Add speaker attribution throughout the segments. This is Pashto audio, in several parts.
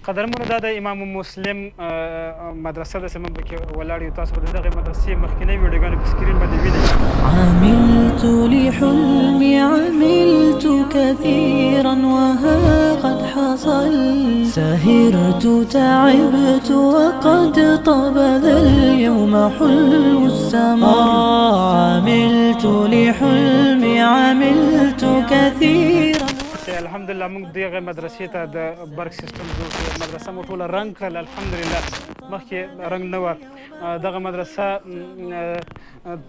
Speaker 1: قدرمنو دا د امام مسلم مدرسه د سمون پکې ولاړ یو. تاسو به د دغې مدرسې مخکینۍ ویډیوګانې په سکرین باندې وینئ.
Speaker 2: عملت لحلمي عملت كثيرا وها قد حصل سهرت تعبت وقد طاب ذا اليوم حلو السمر عملت لحلمي عملت كثيرا.
Speaker 1: الحمدلله موږ دغه مدرسې ته د برق سیستم جوړ کړ. مدرسه مو ټوله رنګ کړل. الحمدلله مخکې رنګ نه وه. دغه مدرسه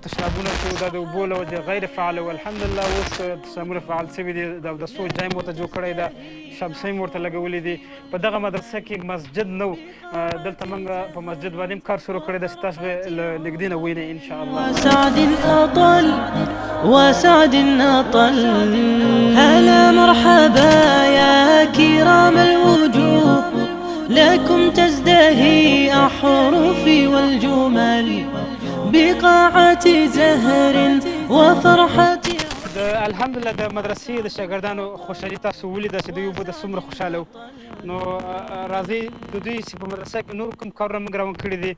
Speaker 1: تشنابونه چې دا د اوبو له وجې غیر فعاله وو. الحمدلله اوس تشنابونه فعال شوي دي. د اودسو ځای مو ورته جوړ کړی ده. شمسۍ مو ورته لګولي دي. په دغه مدرسه کې مسجد نه و. دلته موږ په مسجد باندې هم کار شروع کړی ده چې تاسو به له نږدې نه وینئ انشاءالله.
Speaker 2: وسعد أطل هلا مرحبا يا كرام الوجوه لكم تزدهي أحرفي والجمل بقاعة زهر وفرحة.
Speaker 1: الحمدلله د مدرسې د شاګردانو خوشحالي تاسو ولیده چې دوی به د څومره خوشحاله وو. نو راځئ د دوی چې په مدرسه کې نور کوم کارونه موږ روان کړي دي.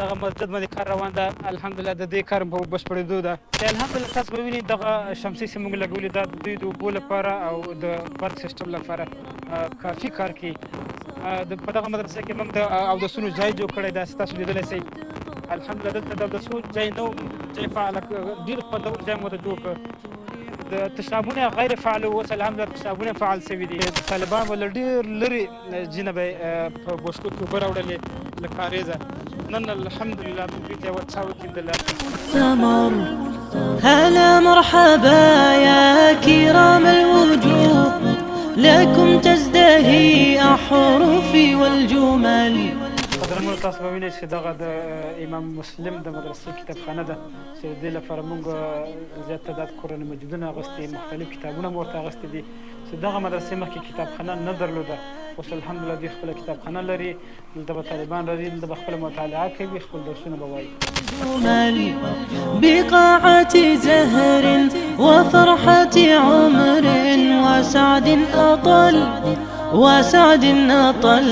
Speaker 1: دغه مسجد باندې کار روان ده. الحمدلله د دې کار په بشپړېدو ده. الحمدلله تاسو به وینئ دغه شمسۍ چې موږ لګولي ده د دوی د اوبو لپاره او د برق سیسټم لپاره کافي کار کوي. په دغه مدرسه کې موږ د اودسونو ځای جوړ کړی ده چې تاسو لیدلی شئ. الحمدلله دلته د اودسو ځای نه و. ځای فعاله ډېر خوندور ځای مو ورته جوړ کړ. د تشنابونه غیر فعال وو. اوس الحمدلله تشنابونه فعال شوي دي. طالبان به له ډېر لرې ځینه به په بوشکو کې اوبه راوړلې له کاریزه. نن الحمدلله موږ دوی ته یوه څاه وکیندله.
Speaker 2: هلا مرحبا يا كرام الوجوه لكم تزدهي أحرفي والجمل.
Speaker 1: قدرمنو تاسو به وینئ چې دغه د امام مسلم د مدرسې کتابخانه ده چې د دې لپاره موږ زیات تعداد قرآن مجیدونه اخیستي، مختلف کتابونه مو ورته اخیستي دي چې دغه مدرسې مخکې کتابخانه نه درلوده. اوس الحمدلله دوی خپله کتابخانه لري. دلته به طالبان راځي، دلته به خپله مطالعه کوي، خپل درسونه به وایي.
Speaker 2: بقاعة زهر وفرحة عمر وسعد أطل